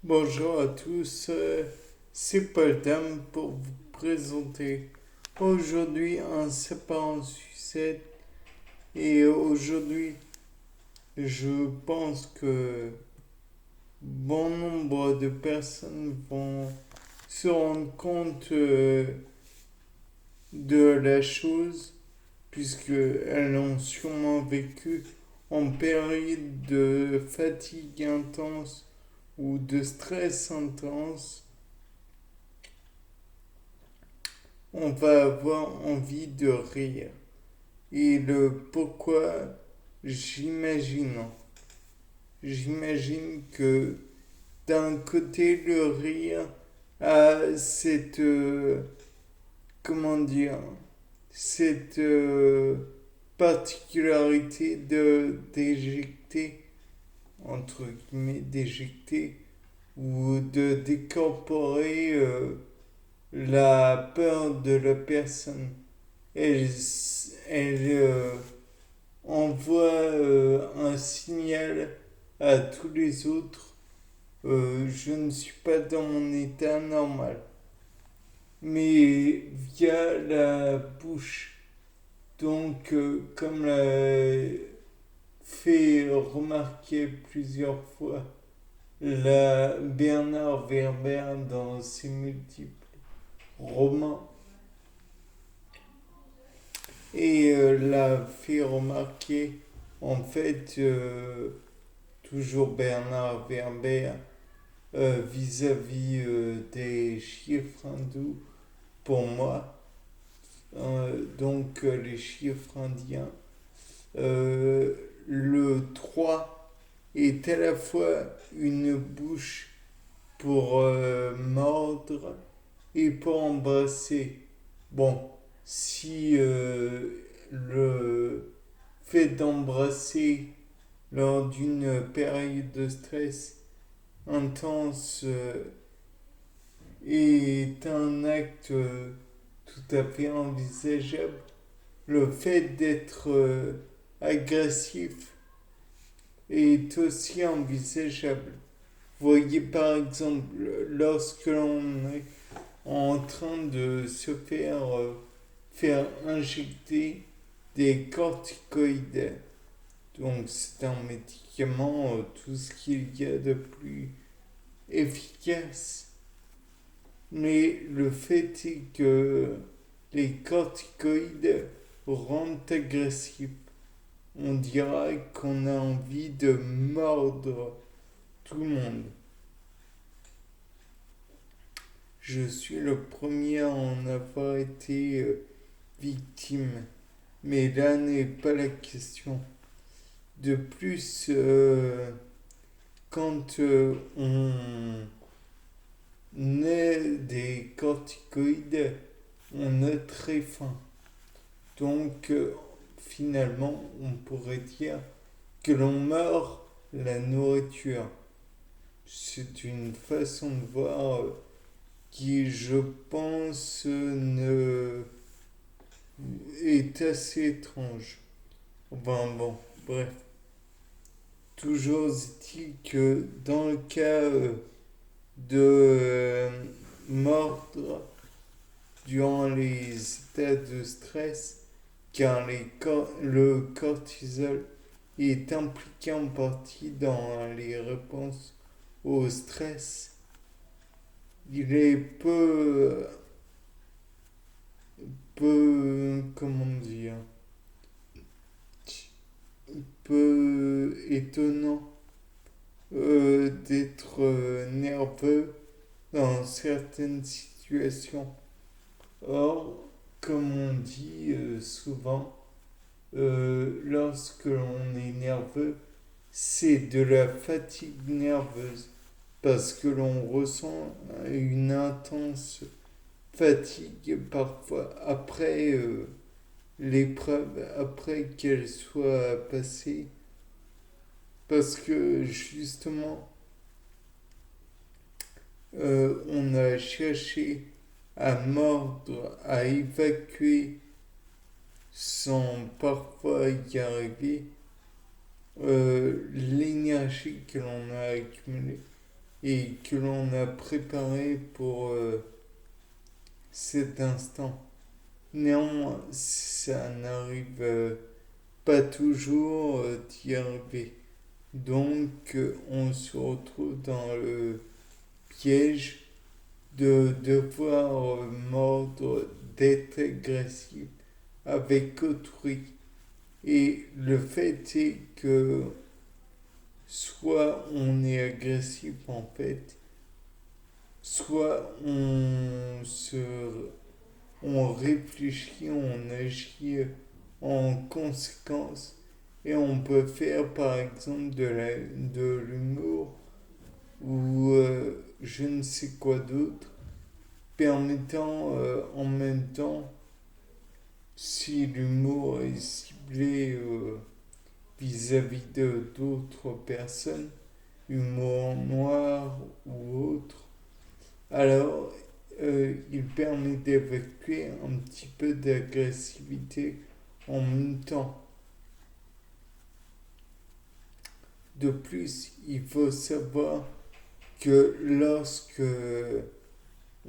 Bonjour à tous, c'est Paul Dame pour vous présenter aujourd'hui un sapin en sucette. Et aujourd'hui, je pense que bon nombre de personnes vont se rendre compte de la chose, puisqu'elles l'ont sûrement vécu en période de fatigue intense ou de stress intense. On va avoir envie de rire. Et le pourquoi, j'imagine. J'imagine que d'un côté, le rire a cette, comment dire, cette particularité de d'éjecter, entre guillemets, d'éjecter ou de décorporer la peur de la personne. Elle, elle envoie un signal à tous les autres. Je ne suis pas dans mon état normal. Mais via la bouche. Donc, comme l'a fait remarquer plusieurs fois la Bernard Werber dans ses multiples romans, et l'a fait remarquer en fait toujours Bernard Werber vis-à-vis des chiffres hindous pour moi. Donc les chiffres indiens. Euh, le 3 est à la fois une bouche pour mordre et pour embrasser. Bon, si le fait d'embrasser lors d'une période de stress intense est un acte tout à fait envisageable. Le fait d'être agressif est aussi envisageable. Voyez par exemple lorsque l'on est en train de se faire injecter des corticoïdes. Donc c'est un médicament, tout ce qu'il y a de plus efficace. Mais le fait est que les corticoïdes rendent agressif. On dira qu'on a envie de mordre tout le monde. Je suis le premier à en avoir été victime. Mais là n'est pas la question. De plus, quand on est des corticoïdes, on a très faim. Donc, finalement, on pourrait dire que l'on meurt la nourriture. C'est une façon de voir qui, je pense, est assez étrange. Enfin bon, bref. Toujours est-il que dans le cas de mordre durant les états de stress, car le cortisol est impliqué en partie dans les réponses au stress. Il est comment dire, peu étonnant d'être nerveux dans certaines situations. Or, comme on dit souvent, lorsque l'on est nerveux, c'est de la fatigue nerveuse parce que l'on ressent une intense fatigue parfois après l'épreuve, après qu'elle soit passée, parce que justement, on a cherché à mordre, à évacuer sans parfois y arriver l'énergie que l'on a accumulée. et que l'on a préparé pour cet instant. Néanmoins, ça n'arrive pas toujours d'y arriver. Donc, on se retrouve dans le piège de devoir mordre, d'être agressif avec autrui. Et le fait est que soit on est agressif en fait, soit on réfléchit, on agit en conséquence et on peut faire par exemple de l'humour ou je ne sais quoi d'autre, permettant en même temps, si l'humour est ciblé vis-à-vis de d'autres personnes, humour noir ou autre, alors il permet d'évacuer un petit peu d'agressivité en même temps. De plus, il faut savoir que lorsque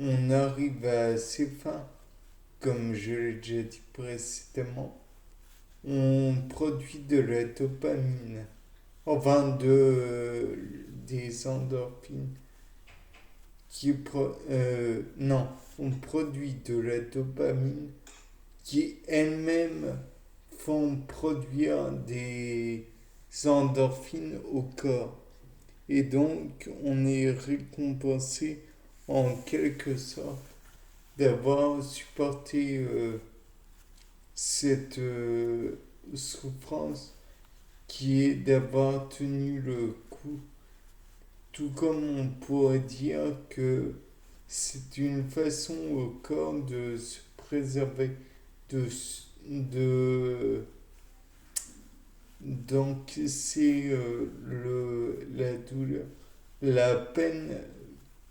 on arrive à ses fins, comme je l'ai déjà dit précédemment, on produit de la dopamine, enfin des endorphines non, on produit de la dopamine qui elles-mêmes font produire des endorphines au corps. Et donc, on est récompensé en quelque sorte d'avoir supporté cette souffrance qui est d'avoir tenu le coup. Tout comme on pourrait dire que c'est une façon au corps de se préserver, de, de d'encaisser la douleur, la peine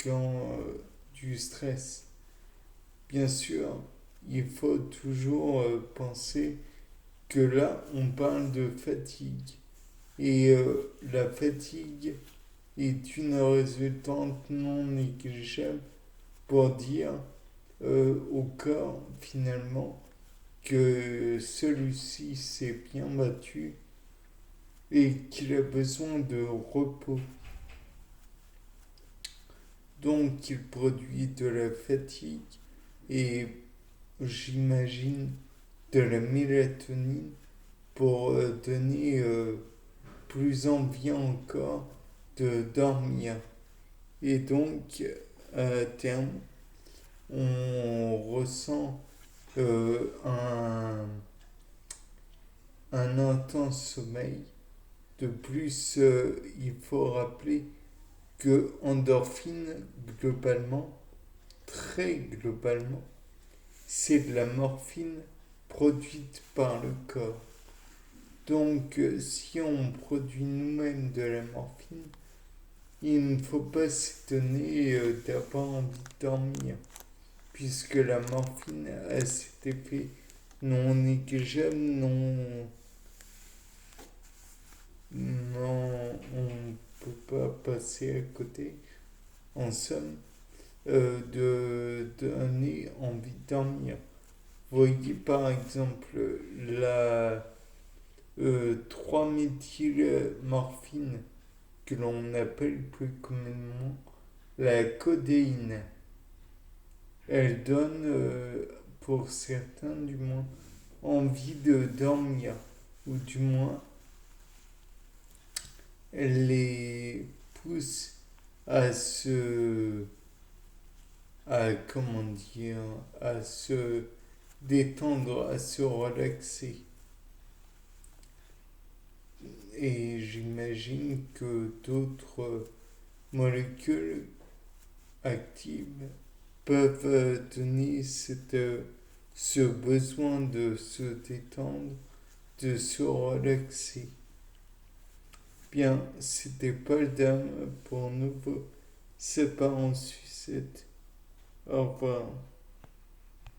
quand du stress. Bien sûr, il faut toujours penser que là, on parle de fatigue. Et la fatigue est une résultante non négligeable pour dire au corps finalement que celui-ci s'est bien battu et qu'il a besoin de repos. Donc il produit de la fatigue et j'imagine de la mélatonine pour donner plus envie encore de dormir. Et donc, à terme, on ressent un intense sommeil. De plus, il faut rappeler que endorphine, globalement, très globalement, c'est de la morphine produite par le corps. Donc, si on produit nous-mêmes de la morphine, il ne faut pas s'étonner d'avoir envie de dormir, puisque la morphine a cet effet non négligeable, on ne peut pas passer à côté, en somme, de donner envie de dormir. Vous voyez par exemple la 3-méthylmorphine que l'on appelle plus communément la codéine. Elle donne, pour certains du moins, envie de dormir, ou du moins, elle les pousse à comment dire, à se détendre, à se relaxer. Et j'imagine que d'autres molécules actives peuvent donner ce besoin de se détendre, de se relaxer. Bien, c'était Paul Dame pour nouveau. C'est pas en sucette. Au revoir.